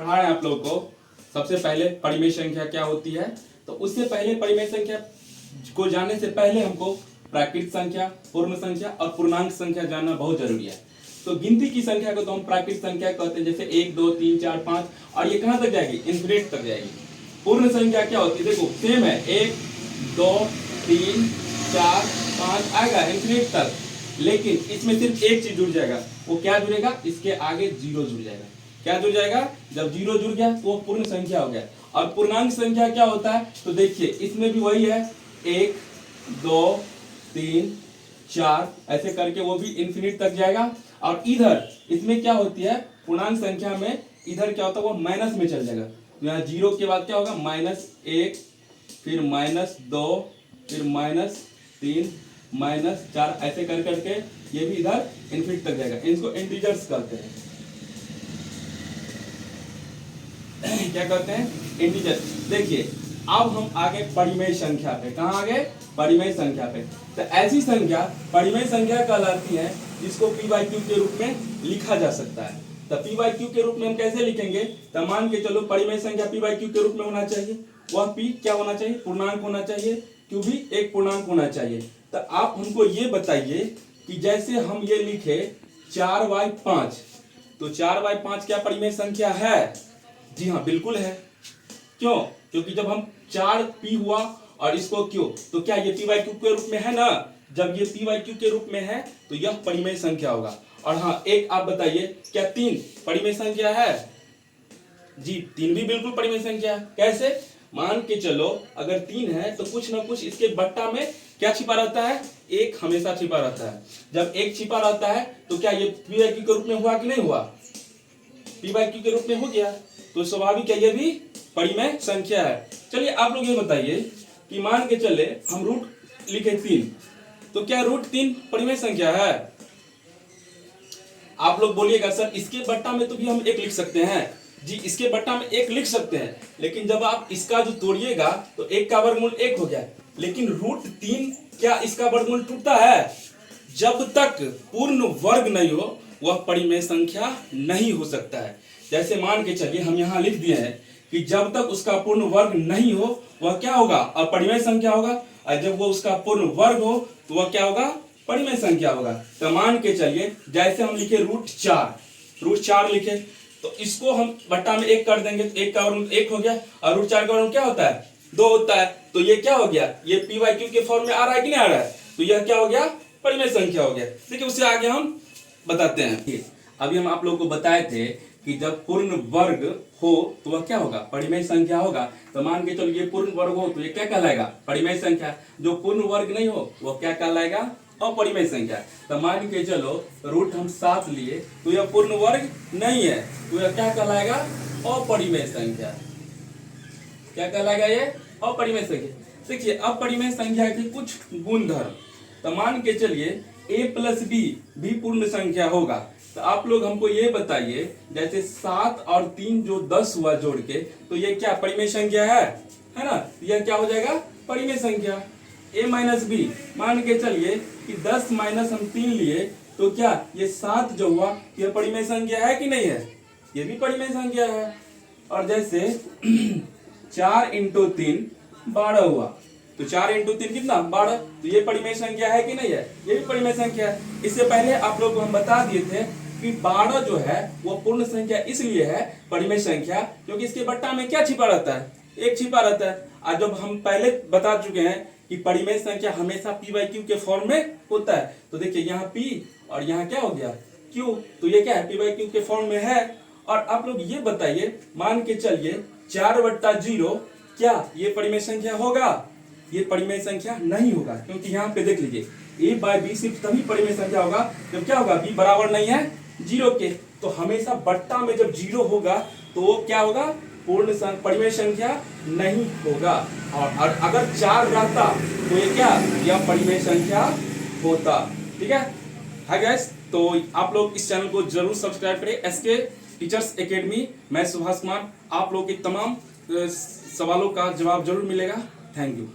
पढ़ा रहे हैं आप लोगों को। सबसे पहले परिमेय संख्या क्या होती है, तो उससे पहले परिमेय संख्या को जानने से पहले हमको प्राकृत संख्या, पूर्ण संख्या और पूर्णांक संख्या जानना बहुत जरूरी है। तो गिनती की संख्या को तो हम प्राकृत संख्या कहते हैं, जैसे 1 2 3 4 5, और ये कहां तक जाएगी, इन्फिनिट तक जाएगी। पूर्ण संख्या क्या होती है, देखो सेम है, 1 2 3 4 5 आएगा इन्फिनिट तक, लेकिन इसमें सिर्फ एक चीज जुड़ जाएगा। वो क्या जुड़ेगा, इसके आगे जीरो जुड़ जाएगा। क्या जुड़ जाएगा, जब जीरो जुड़ गया तो वो पूर्ण संख्या हो गया। और पूर्णांक संख्या क्या होता है, तो देखिए इसमें भी वही है, 1 2 3 4 ऐसे करके वो भी इन्फिनिट तक जाएगा। और इधर इसमें क्या होती है, पूर्णांक संख्या में इधर क्या होता है, वो माइनस में चल जाएगा। तो यहाँ जीरो के बाद क्या होगा, -1, फिर -2, फिर -3, -4 ऐसे कर करके ये भी इधर इन्फिनिट तक जाएगा। इसको इंटीजर्स कहते हैं। क्या कहते हैं, इंटीजर। देखिए अब हम आगे परिमेय संख्या पे, कहाँ आगे, परिमेय संख्या पे। तो ऐसी संख्या परिमेय संख्या कहलाती है जिसको p/q के रूप में लिखा जा सकता है। तो p/q के रूप में हम कैसे लिखेंगे, तो मान के चलो परिमेय संख्या p/q के रूप में होना चाहिए। वह p क्या होना चाहिए, पूर्णांक होना चाहिए, q भी एक पूर्णांक होना चाहिए। तो आप हमको ये बताइए कि जैसे हम ये लिखे 4/5, तो 4/5 क्या परिमेय संख्या है? जी हाँ बिल्कुल है। क्यों, क्योंकि जब हम 4p हुआ और इसको q, तो क्या ये p/q के रूप में है ना। जब ये p/q के रूप में है तो यह परिमेय संख्या होगा। और हाँ एक आप बताइए, क्या 3 परिमेय संख्या है? जी 3 भी बिल्कुल परिमेय संख्या है। कैसे, मान के चलो अगर 3 है तो कुछ ना कुछ इसके बट्टा में क्या छिपा रहता है, 1 हमेशा छिपा रहता है। जब 1 छिपा रहता है तो क्या ये p/q के रूप में हुआ कि नहीं हुआ, p/q के रूप में हो गया। तो स्वाभाविक है ये भी परिमेय संख्या है। चलिए आप लोग ये बताइए कि मान के चले हम रूट लिखे 3, तो क्या √3 परिमेय संख्या है? आप लोग बोलिएगा सर इसके बट्टा में तो भी हम 1 लिख सकते हैं। जी इसके बट्टा में 1 लिख सकते हैं, लेकिन जब आप इसका जो तोड़िएगा तो 1 का वर्गमूल 1 हो गया। लेकिन √3 क्या इसका वर्गमूल टूटता है? जब तक पूर्ण वर्ग नहीं हो वह परिमेय संख्या नहीं हो सकता है। जैसे मान के चलिए हम यहाँ लिख दिए हैं कि जब तक उसका पूर्ण वर्ग नहीं हो वह क्या होगा, अपरिमेय संख्या होगा। और जब वो उसका पूर्ण वर्ग हो तो वह क्या होगा, परिमेय संख्या होगा। तो मान के चलिए जैसे हम लिखे √4 लिखे, तो इसको हम बट्टा में 1 कर देंगे, तो 1 का वर्गमूल 1 हो गया। और √4 का वर्गमूल क्या होता है, 2 होता है। तो ये क्या हो गया, ये p/q के फॉर्म में आ रहा है कि नहीं आ रहा है, तो यह क्या हो गया, परिमेय संख्या हो गया। देखिए उससे आगे हम बताते हैं। अभी हम आप लोगों को बताए थे कि जब पूर्ण वर्ग हो तो वह क्या होगा, परिमेय संख्या होगा। तो मान के चलो ये पूर्ण वर्ग हो तो ये क्या कहलाएगा, परिमेय संख्या। जो पूर्ण वर्ग नहीं हो वह क्या कहलाएगा, अपरिमेय संख्या। तो मान के चलो रूट हम 7 लिए तो यह पूर्ण वर्ग नहीं है, तो यह क्या कहलाएगा, अपरिमेय संख्या। क्या कहलाएगा, ये अपरिमेय संख्या। देखिए अपरिमेय संख्या के कुछ गुणधर्म, तो मान के चलिए a+b भी पूर्ण संख्या होगा। तो आप लोग हमको ये बताइए, जैसे 7 और 3 जो 10 हुआ जोड़ के, तो ये क्या परिमेय संख्या है ना। यह क्या हो जाएगा, परिमेय संख्या। a-b मान के चलिए कि 10 माइनस हम 3 लिए, तो क्या ये 7 जो हुआ यह परिमेय संख्या है कि नहीं है, ये भी परिमेय संख्या है। और जैसे 4 × 3 12 हुआ, तो 4 × 3 कितना, 12। तो ये परिमेय संख्या है कि नहीं है, ये भी परिमेय संख्या है। इससे पहले आप लोग को हम बता दिए थे कि 12 जो है वो पूर्ण संख्या इसलिए है परिमेय संख्या क्योंकि इसके बट्टा में क्या छिपा रहता है, 1 छिपा रहता है। और जब हम पहले बता चुके हैं कि परिमेय संख्या हमेशा p/q के फॉर्म में होता है, तो देखिए यहाँ p और यहाँ क्या हो गया, q, तो ये क्या है, p/q के फॉर्म में है। और आप लोग ये बताइए, मान के चलिए 4/0 क्या ये परिमेय संख्या होगा, ये परिमेय संख्या नहीं होगा। क्योंकि यहाँ पे देख लीजिए a/b सिर्फ तभी परिमेय संख्या होगा जब क्या होगा, b बराबर नहीं है 0 के। तो हमेशा बट्टा में जब 0 होगा तो वो क्या होगा, पूर्ण परिमेय संख्या नहीं होगा। और अगर 4 रहता तो ये क्या, यह परिमेय संख्या होता। ठीक है हाय गाइस, तो आप लोग इस चैनल को जरूर सब्सक्राइब करें, SK टीचर्स एकेडमी। मैं सुभाष कुमार, आप लोग के तमाम सवालों का जवाब जरूर मिलेगा। Thank you.